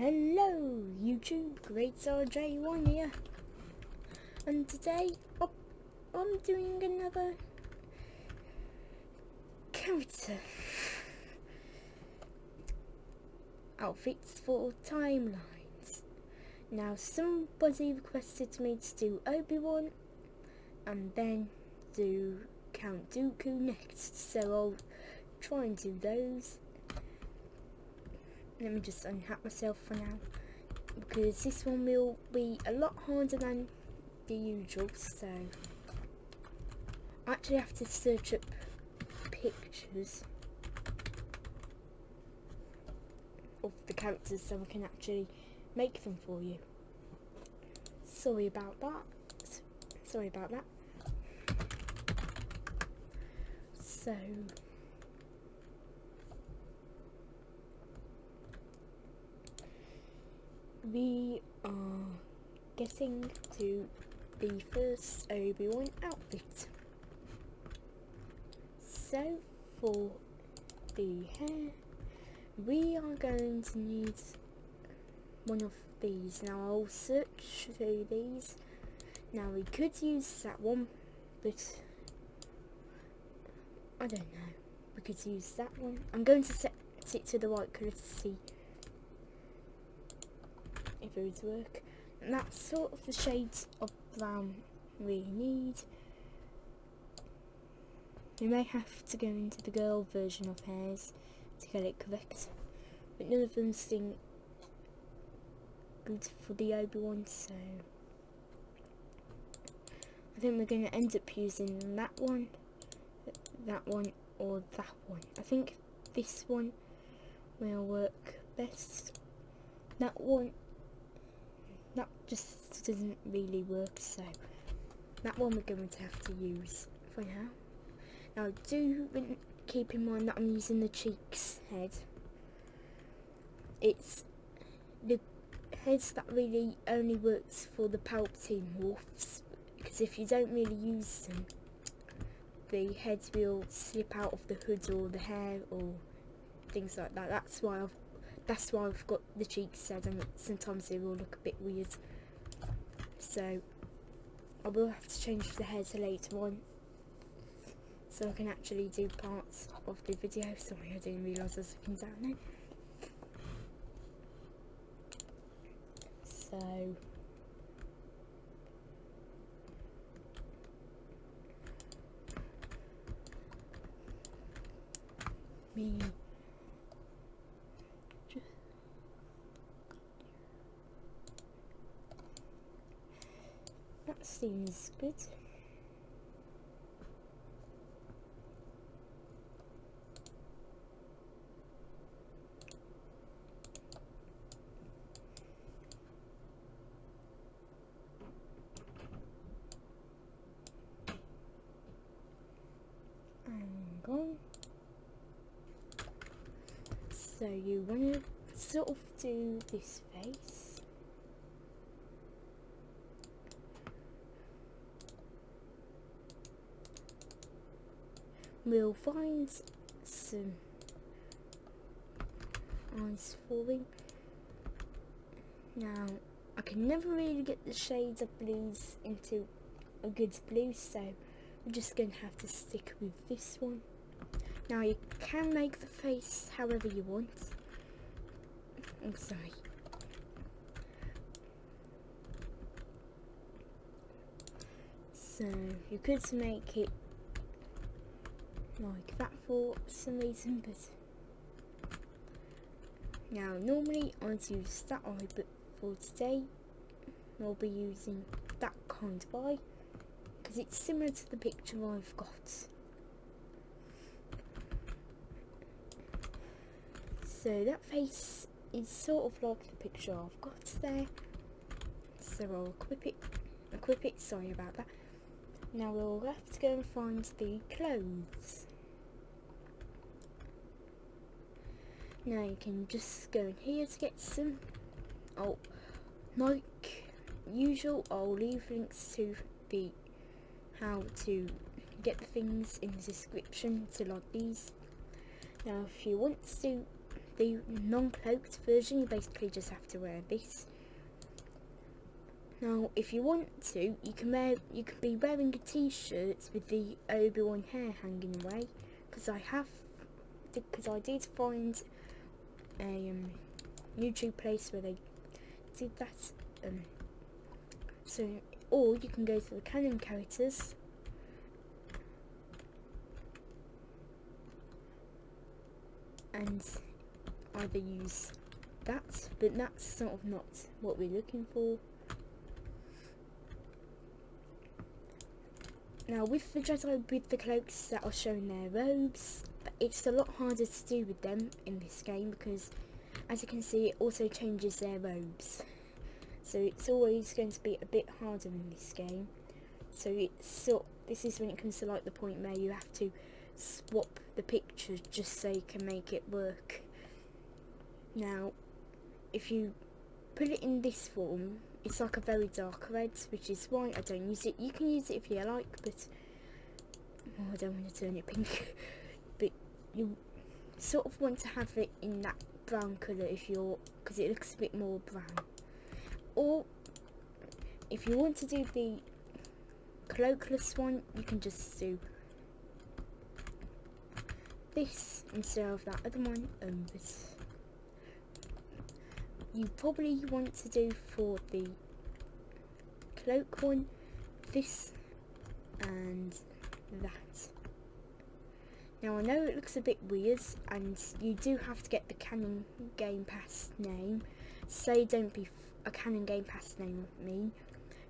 Hello YouTube, GreatStarJ1 here, and today I'm doing another character outfits for timelines. Now somebody requested me to do Obi-Wan and then do Count Dooku next, so I'll try and do those. Let me just unhack myself for now, because this one will be a lot harder than the usual, so I actually have to search up pictures of the characters so I can actually make them for you. Sorry about that. So we are getting to the first Obi-Wan outfit. So for the hair, we are going to need one of these. Now I'll search through these. Now we could use that one, but I don't know. We could use that one. I'm going to set it to the right colour to see if it would work. And that's sort of the shades of brown we need. We may have to go into the girl version of hairs to get it correct, but none of them seem good for the Obi-Wan, so I think we're going to end up using that one, or that one. I think this one will work best. That one, that just doesn't really work, so that one we're going to have to use for now. Now do keep in mind that I'm using the cheeks head. It's the heads that really only works for the Palpatine morphs, because if you don't really use them, the heads will slip out of the hood or the hair or things like that. That's why I've got the cheeks head, and sometimes they will look a bit weird. So I will have to change the hair to later on, so I can actually do parts of the video. Sorry, I didn't realise I was looking down there. So that seems good. So you want to sort of do this face. We'll find some eyes for him. Now I can never really get the shades of blues into a good blue, so we're just going to have to stick with this one. Now you can make the face however you want. I'm sorry. So you could make it like that for some reason, but now normally I'd use that eye, but for today we'll be using that kind of eye because it's similar to the picture I've got. So that face is sort of like the picture I've got there. So I'll equip it, sorry about that. Now we'll have to go and find the clothes. Now you can just go in here to get some. Oh, like usual, I'll leave links to the how to get the things in the description to like these. Now if you want to the non-cloaked version, you basically just have to wear this. Now, if you want to, you can be wearing a t-shirt with the Obi-Wan hair hanging away, because I did find a YouTube place where they did that. Or you can go to the canon characters and either use that, but that's sort of not what we're looking for. Now, with the Jedi with the cloaks that are showing their robes, it's a lot harder to do with them in this game, because as you can see, it also changes their robes. So it's always going to be a bit harder in this game. So this is when it comes to like the point where you have to swap the pictures just so you can make it work. Now, if you put it in this form, it's like a very dark red, which is why I don't use it. You can use it if you like, but I don't want to turn it pink. But you sort of want to have it in that brown colour because it looks a bit more brown. Or if you want to do the cloakless one, you can just do this instead of that other one. But you probably want to do for the cloak one this and that. Now, I know it looks a bit weird, and you do have to get the Canon Game Pass name. Say don't be a Canon Game Pass name, I mean.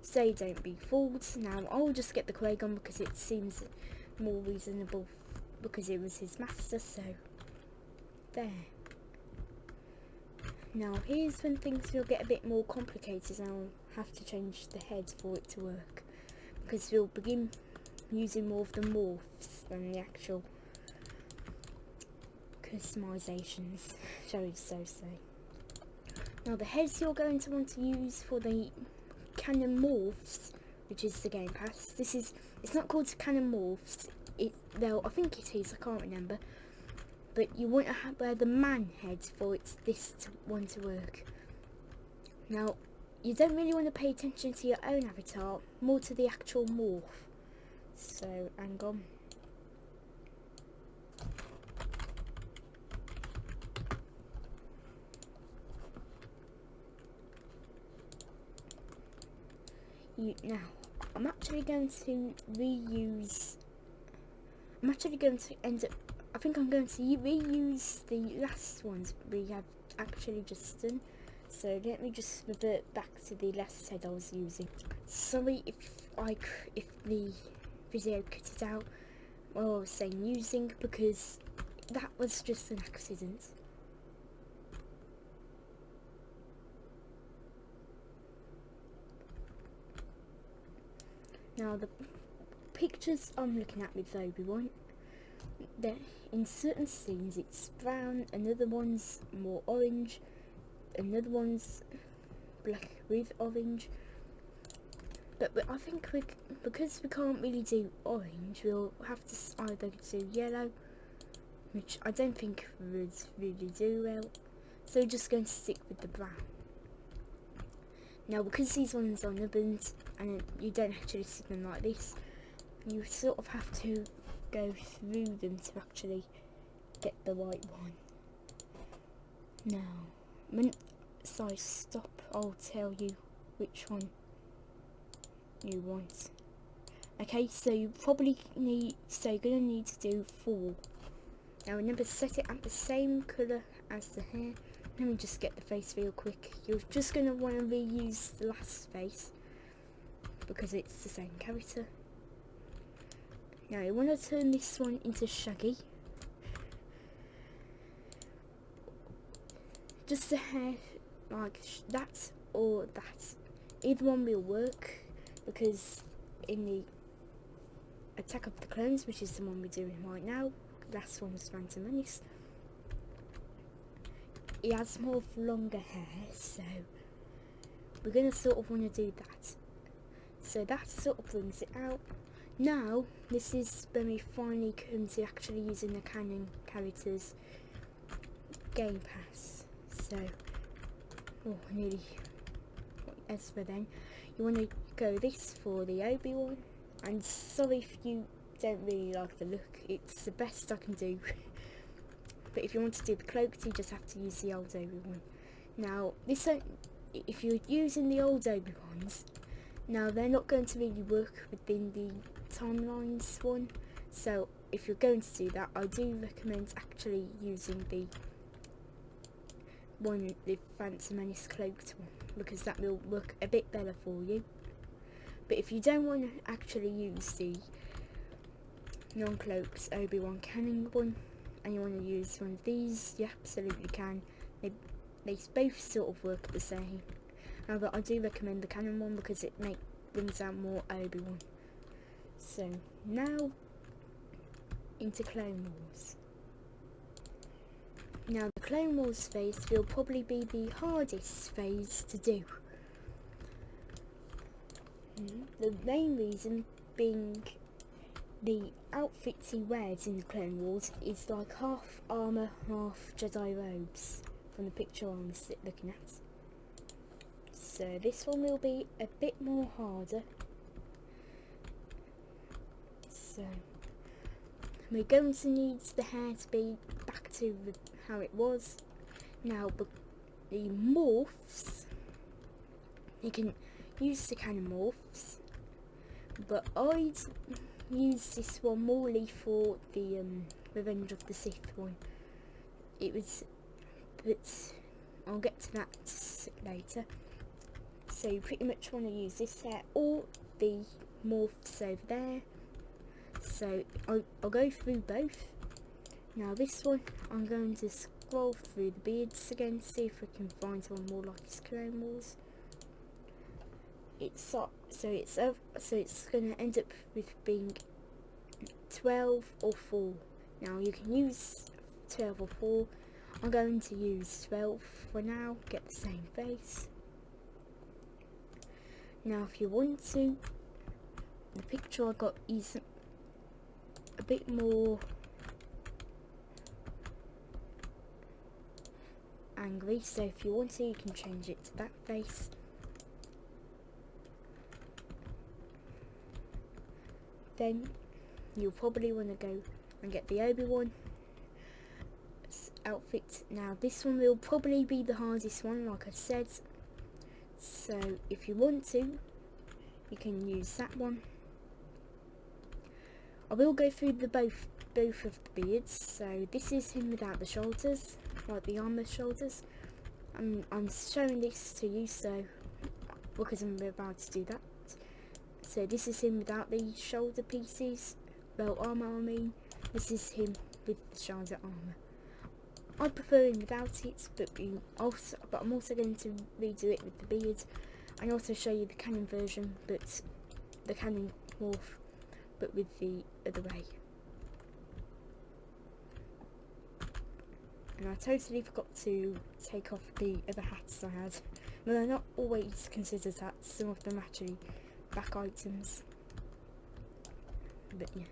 Say don't be fooled. Now, I'll just get the Qui-Gon because it seems more reasonable, because it was his master, so there. Now, here's when things will get a bit more complicated, and I'll have to change the head for it to work, because we'll begin using more of the morphs than the actual customizations, shall we so say. Now, the heads you're going to want to use for the Canon Morphs, which is the Game Pass, it's not called Canon Morphs, I think it is, I can't remember, but you want to wear the man head for this one to work. Now, you don't really want to pay attention to your own avatar, more to the actual morph. So, hang on. Now, I'm actually going to reuse. I think I'm going to reuse the last ones we have actually just done. So let me just revert back to the last head I was using. Sorry if the video cut it out while I was saying using, because that was just an accident. Now, the pictures I'm looking at with Obi-Wan, in certain scenes it's brown, another one's more orange, another one's black with orange. But I think because we can't really do orange, we'll have to either do yellow, which I don't think would really do well. So we're just going to stick with the brown. Now, because these ones are nubbins and you don't actually see them like this, you sort of have to go through them to actually get the right one. Now, stop, I'll tell you which one you want. Okay, so you're gonna need to do 4. Now remember, set it at the same colour as the hair. Let me just get the face real quick. You're just going to want to reuse the last face because it's the same character. Now you want to turn this one into Shaggy. Just the hair like that or that. Either one will work, because in the Attack of the Clones, which is the one we're doing right now, last one was Phantom Menace, he has more of longer hair, so we're going to sort of want to do that. So that sort of brings it out. Now, this is when we finally come to actually using the canon characters. Game Pass. So, oh, nearly. As for then, you want to go this for the Obi-Wan. And sorry if you don't really like the look, it's the best I can do. But if you want to do the cloaks, you just have to use the old Obi-Wan. Now, if you're using the old Obi-Wans, now they're not going to really work within the timelines one. So if you're going to do that, I do recommend actually using the Phantom Menace cloaked one, because that will work a bit better for you. But if you don't want to actually use the non-cloaked Obi-Wan canon one, and you want to use one of these, you absolutely can. They both sort of work the same. However, I do recommend the canon one because it brings out more Obi-Wan. So now into Clone Wars. Now the Clone Wars phase will probably be the hardest phase to do. The main reason being the outfits he wears in the Clone Wars is like half armour, half Jedi robes from the picture I'm looking at. So this one will be a bit more harder. So we're going to need the hair to be back to how it was. Now the morphs, you can use the canon morphs, but I'd use this one morely for the Revenge of the Sith one. But I'll get to that later. So you pretty much want to use this hair or the morphs over there. So I'll go through both. Now this one, I'm going to scroll through the beards again, see if we can find one more like his Clone Wars. It's going to end up with being 12 or 4. Now you can use 12 or 4. I'm going to use 12 for now, get the same face. Now if you want to, the picture I got is a bit more angry, so if you want to, you can change it to that face. Then you'll probably want to go and get the Obi-Wan outfit. Now this one will probably be the hardest one, like I said, so if you want to, you can use that one. I will go through both of the beards. So this is him without the shoulders, like the armor shoulders. I'm showing this to you so because I'm about to do that. So this is him without the shoulder pieces, belt armor I mean. This is him with the shoulder armor. I prefer him without it, but I'm also going to redo it with the beard. I also show you the canon version, but the canon morph, but with the other way. And I totally forgot to take off the other hats I had. Well, they're not always considered hats, some of them actually back items. But yeah.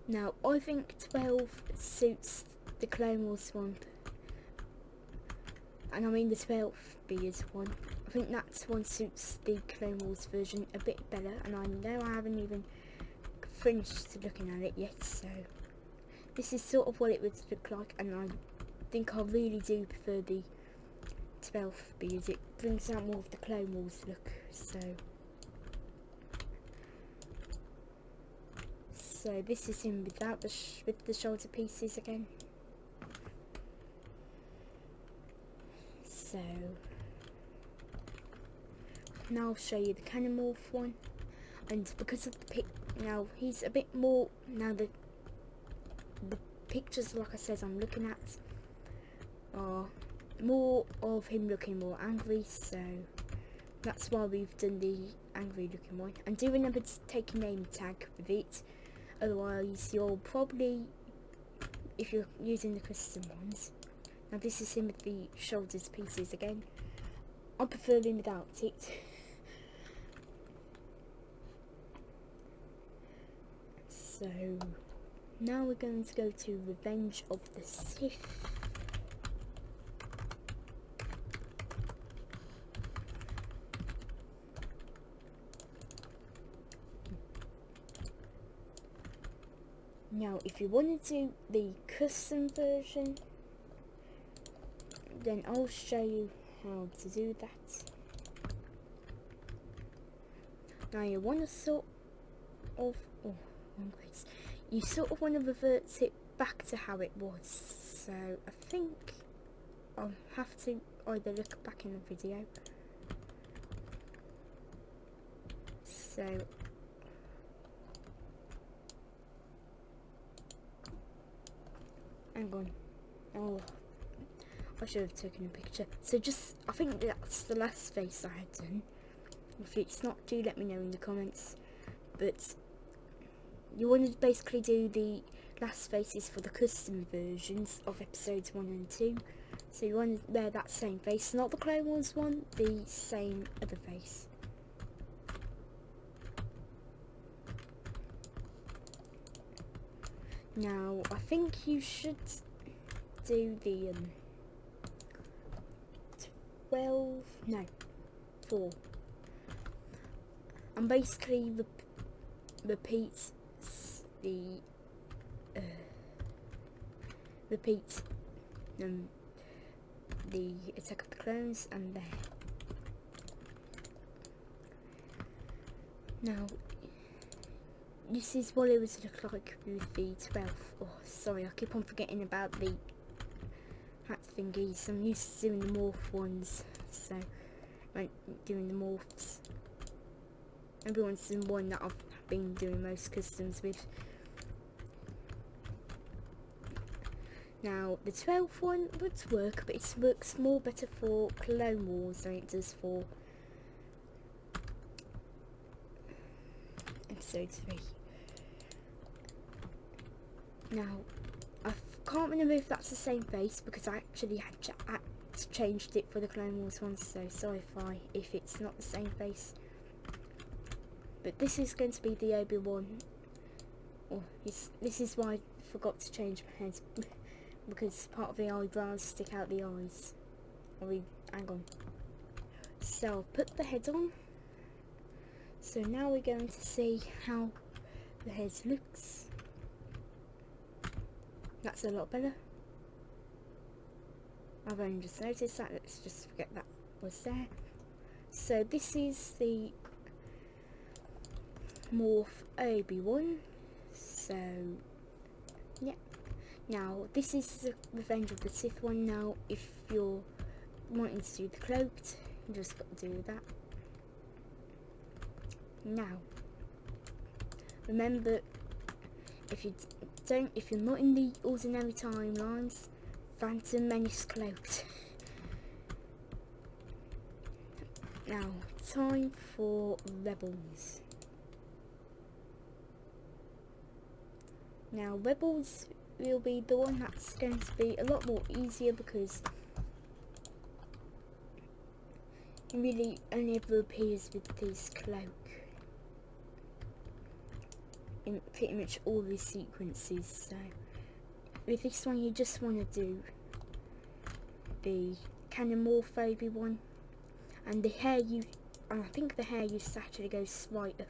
Now, I think 12 suits the Clone Wars one. And I mean the 12th beard one. I think that one suits the Clone Wars version a bit better. And I know I haven't even finished looking at it yet, so this is sort of what it would look like. And I think I really do prefer the 12th beard. It brings out more of the Clone Wars look. So this is him without with the shoulder pieces again. So now I'll show you the canon morph one, and because of the now he's a bit more, now the pictures, like I said, I'm looking at are more of him looking more angry, so that's why we've done the angry looking one. And do remember to take a name tag with it, otherwise you'll probably, if you're using the custom ones. Now this is him with the shoulders pieces again. I prefer him without it. So Now we're going to go to Revenge of the Sith. Now, if you want to do the custom version, then I'll show you how to do that. Now, you want to sort of, you sort of want to revert it back to how it was. So, I think I'll have to either look back in the video. So, hang on. Oh, I should have taken a picture. So I think that's the last face I had done. If it's not, do let me know in the comments. But you want to basically do the last faces for the custom versions of episodes 1 and 2. So you want to wear that same face, not the Clone Wars one, the same other face. Now, I think you should do the 4. And basically repeat the Attack of the Clones and there. Now, this is what it would look like with the 12th. Oh, sorry, I keep on forgetting about the hat thingies. I'm used to doing the morph ones, so I'm doing the morphs. Everyone's the one that I've been doing most customs with. Now, the 12th one would work, but it works more better for Clone Wars than it does for episode 3. Now, I can't remember if that's the same face because I actually had changed it for the Clone Wars one, so sorry if it's not the same face. But this is going to be the Obi-Wan. Oh, this is why I forgot to change my head. Because part of the eyebrows stick out the eyes. Hang on. So I'll put the head on. So now we're going to see how the head looks. That's a lot better. I've only just noticed that. Let's just forget that was there. So this is the morph Obi-Wan. So yeah. Now this is the Revenge of the Sith one. Now if you're wanting to do the cloaked, you just got to do that. Now remember, if you're not in the ordinary timelines, Phantom Menace cloaked. Now time for Rebels. Now Rebels will be the one that's going to be a lot more easier because it really only ever appears with this cloak in pretty much all the sequences. So with this one you just want to do the Canon Morph Obi-Wan, and the hair I think the hair used to actually go right up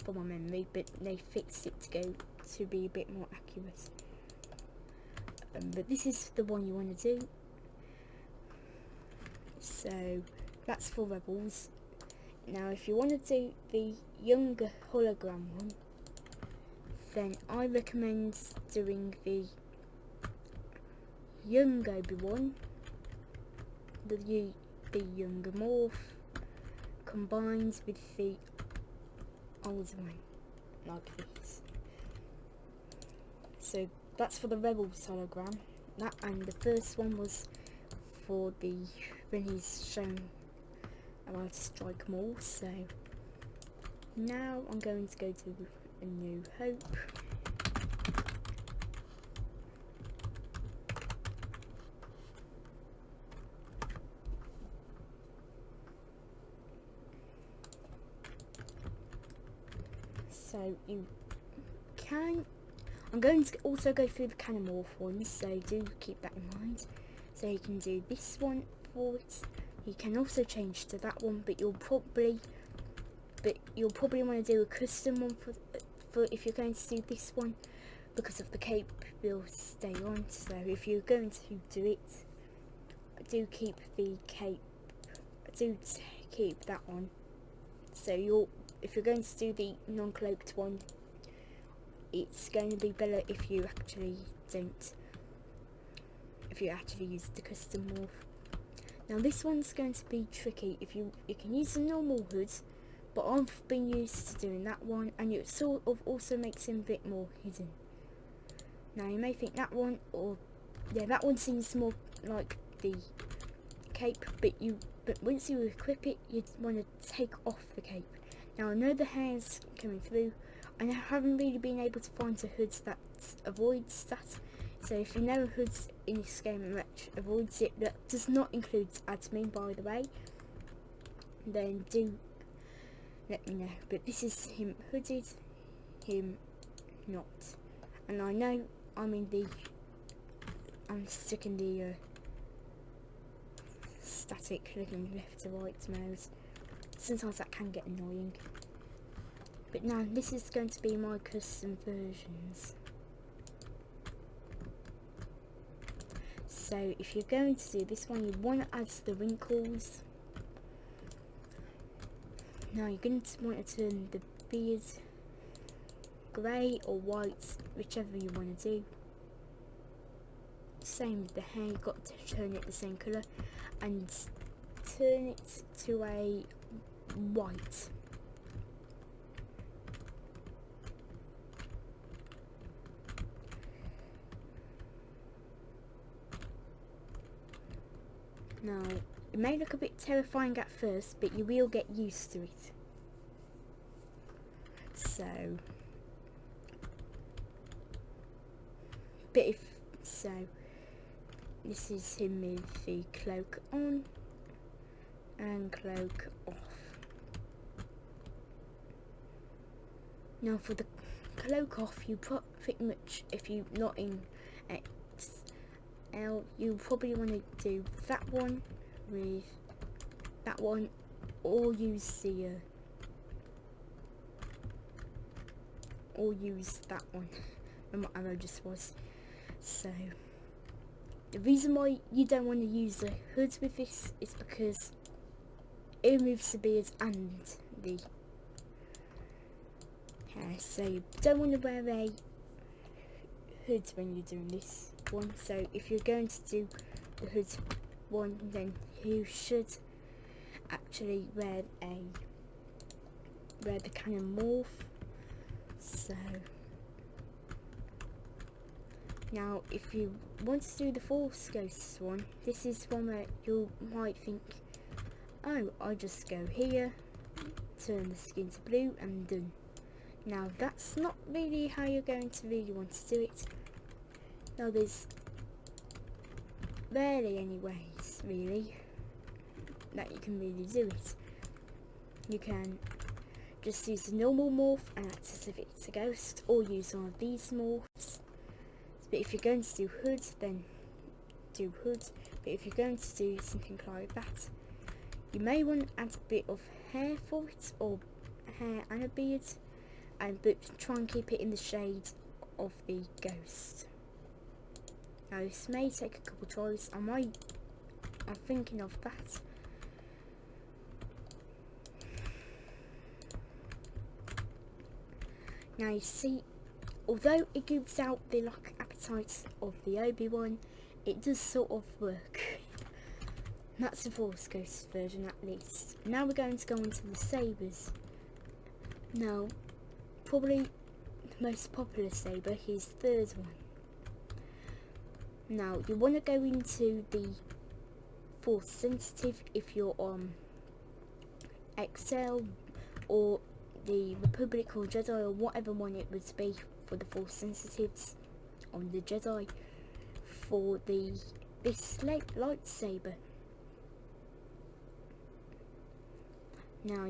from my memory, but they fixed it to be a bit more accurate. But this is the one you want to do. So that's for Rebels. Now if you want to do the younger hologram one, then I recommend doing the young Obi-Wan, the younger morph, combined with the older one, like this. So that's for the Rebels hologram. That, and the first one was for when he's shown about to strike more. So now I'm going to go to A New Hope. So you can, I'm going to also go through the Canamorph ones, so do keep that in mind. So you can do this one for it. You can also change to that one, but you'll probably want to do a custom one for if you're going to do this one, because of the cape will stay on. So if you're going to do it, do keep the cape. Do keep that on. So if you're going to do the non-cloaked one, it's going to be better if you actually use the custom morph. Now this one's going to be tricky. If you can use a normal hood, but I've been used to doing that one, and it sort of also makes him a bit more hidden. Now you may think that one, that one seems more like the cape, but once you equip it, you'd want to take off the cape. Now I know the hair's coming through, and I haven't really been able to find a hood that avoids that. So if you know a hood in this game which avoids it, that does not include admin by the way, then do let me know. But this is him hooded, him not. And I know I'm stuck in the static looking left to right mode. Sometimes that can get annoying. But now this is going to be my custom versions. So if you're going to do this one, you want to add the wrinkles. Now you're going to want to turn the beard grey or white, whichever you want to do. Same with the hair, you've got to turn it the same colour and turn it to a white. Now, it may look a bit terrifying at first, but you will get used to it. So, this is him with the cloak on and cloak off. Now for the cloak off, you pretty much, if you're not in XL, you probably want to do that one with that one, or use the or use that one and what arrow just was. So the reason why you don't want to use the hood with this is because it removes the beard and the hair, so you don't want to wear a hood when you're doing this one. So if you're going to do the hood one, then you should actually wear the Canamorph. So now if you want to do the Force Ghosts one, this is one where you might think, oh, I'll just go here, turn the skin to blue and done. Now that's not really how you're going to really want to do it. Now there's barely any ways really that you can really do it. You can just use the normal morph and act as if it's a ghost, or use one of these morphs. But if you're going to do hood, then do hood. But if you're going to do something like that, you may want to add a bit of hair for it, or hair and a beard, but try and keep it in the shade of the ghost. Now this may take a couple tries. I'm thinking of that. Now you see, although it gives out the like appetite of the Obi-Wan, it does sort of work. That's the Force Ghost version at least. Now we're going to go into the sabers. Now, probably the most popular saber, his third one. Now you want to go into the Force Sensitive if you're on XL, or the Republic or Jedi, or whatever one it would be for the Force Sensitives on the Jedi, for this lightsaber. Now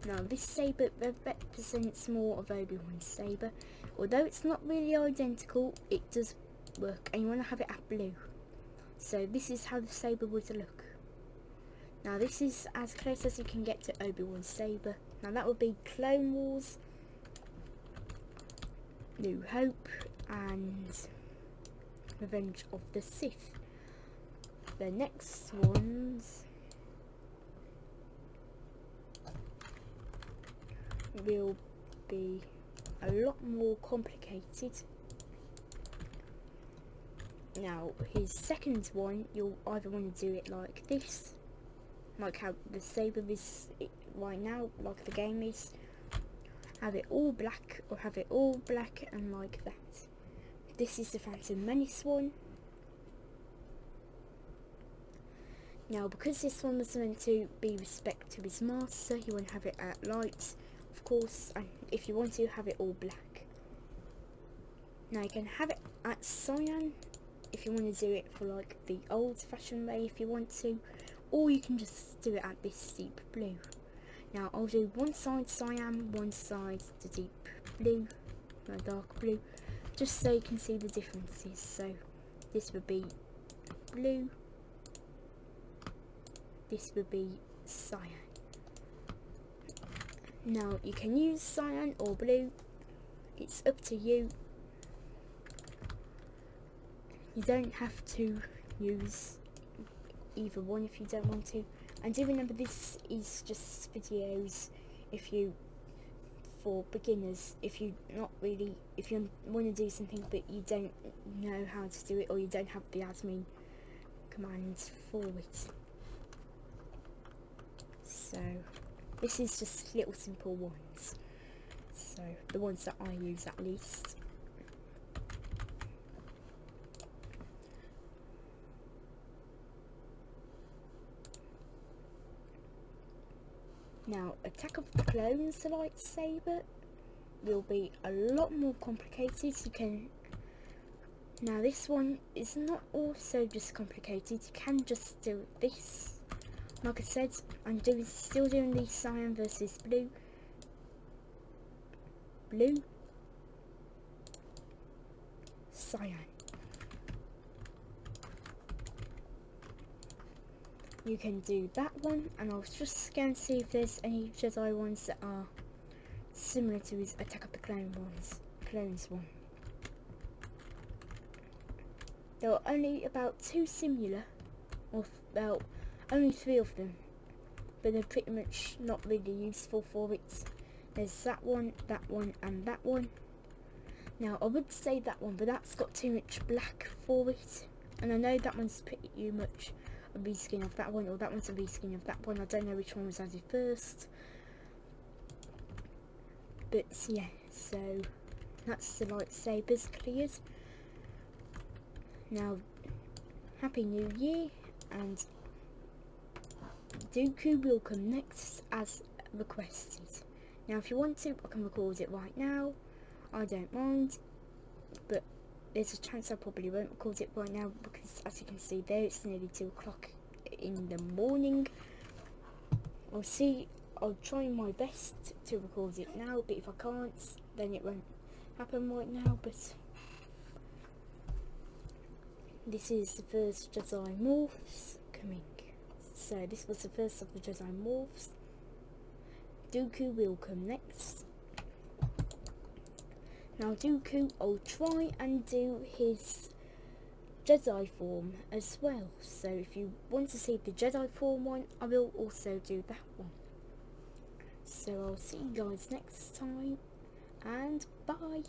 Now this saber represents more of Obi-Wan's saber. Although it's not really identical, it does work, and you want to have it at blue. So this is how the saber would look. Now this is as close as you can get to Obi-Wan's saber. Now that would be Clone Wars, New Hope, and Revenge of the Sith. The next ones will be a lot more complicated. Now his second one, you'll either want to do it like this, like how the saber is right now, like the game is. Have it all black, or have it all black and like that. This is the Phantom Menace one. Now because this one was meant to be respect to his master, you want to have it at light, of course, and if you want to, have it all black. Now you can have it at cyan if you want to do it for like the old fashioned way if you want to, or you can just do it at this deep blue. Now I'll do one side cyan, one side the deep blue, no, dark blue, just so you can see the differences. So this would be blue, this would be cyan. Now you can use cyan or blue, it's up to you. You don't have to use either one if you don't want to. And do remember, this is just videos for beginners. If you want to do something but you don't know how to do it, or you don't have the admin commands for it. So this is just little simple ones. So the ones that I use at least. Now, Attack of the Clones lightsaber will be a lot more complicated. Now this one is not also just complicated, you can just do this. Like I said, I'm still doing the cyan versus blue. Blue, cyan. You can do that one, and I was just going to see if there's any Jedi ones that are similar to his Attack of the Clones one. There are only about 2 similar, or about only 3 of them, but they're pretty much not really useful for it. There's that one, and that one. Now I would say that one, but that's got too much black for it, and I know that one's pretty much a reskin of that one, or that one's a reskin of that one. I don't know which one was added first, but yeah, so that's the lightsabers cleared. Now Happy New Year, and Dooku will come next as requested. Now if you want to, I can record it right now, I don't mind, but there's a chance I probably won't record it right now, because as you can see there, it's nearly 2 o'clock in the morning. I'll try my best to record it now, but if I can't, then it won't happen right now. But this is the first Jedi Morphs coming. So this was the first of the Jedi Morphs. Dooku will come next. Now Dooku, I'll try and do his Jedi form as well. So if you want to see the Jedi form one, I will also do that one. So I'll see you guys next time, and bye.